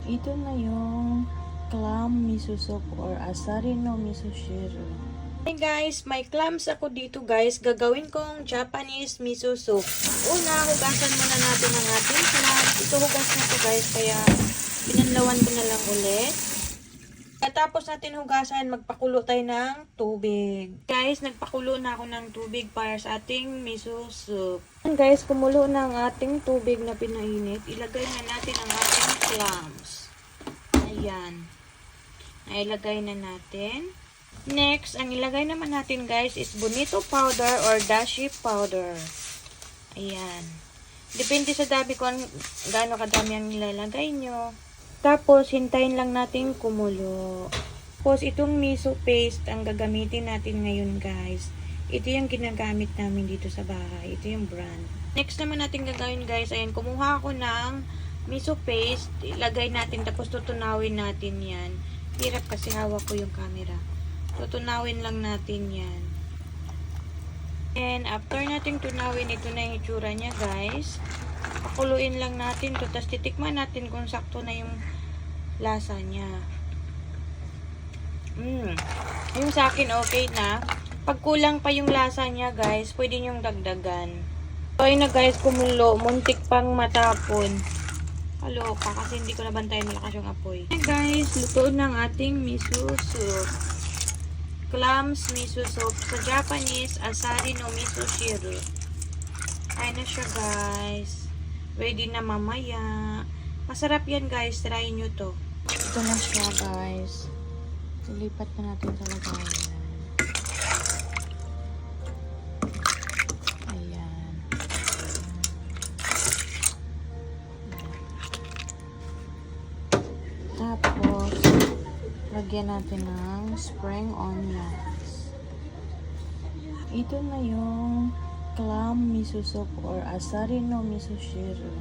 Ito na yung clam miso soup or asari no miso shiru. Hey guys, may clams ako dito guys. Gagawin kong Japanese miso soup. Una, hugasan muna natin ang ating clams. Ito hugas na to guys, kaya pinanlawan ko na lang ulit. Tapos natin hugasan, magpakulo tayo ng tubig. Guys, nagpakulo na ako ng tubig para sa ating miso soup. Guys, kumulo na ang ating tubig na pinainit. Ilagay na natin ang ating clams. Ayan. Nailagay na natin. Next, ang ilagay naman natin guys is bonito powder or dashi powder. Ayan. Depende sa dami kung gaano kadami ang nilalagay nyo. Tapos, hintayin lang natin kumulo. Tapos, itong miso paste ang gagamitin natin ngayon guys. Ito yung ginagamit namin dito sa bahay. Ito yung brand. Next naman natin gagawin guys, ayan, kumuha ako ng miso paste. Ilagay natin, tapos tutunawin natin yan. Hirap kasi hawak ko yung camera. Tutunawin lang natin yan. And after natin tunawin, ito na yung itsura niya guys. Pakuluin lang natin to. Tapos titikman natin kung sakto na yung lasa niya. Yung sa akin okay na. Pag kulang pa yung lasa niya guys, pwede nyong dagdagan. So ayun na guys, kumulo. Muntik pang matapon. Kaloka kasi hindi ko nabantayan malakas yung apoy. Hey guys, luto ng ating miso soup. Clams miso soup. Sa Japanese, asari no miso shiru. Ay na siya guys. Ready na mamaya. Masarap yan guys. Try nyo to. Ito na siya guys. Ilipat na natin sa lagayan. Ayan. Tapos, lagyan natin ng spring onions. Ito na yung clam miso soup or asari no miso shiru.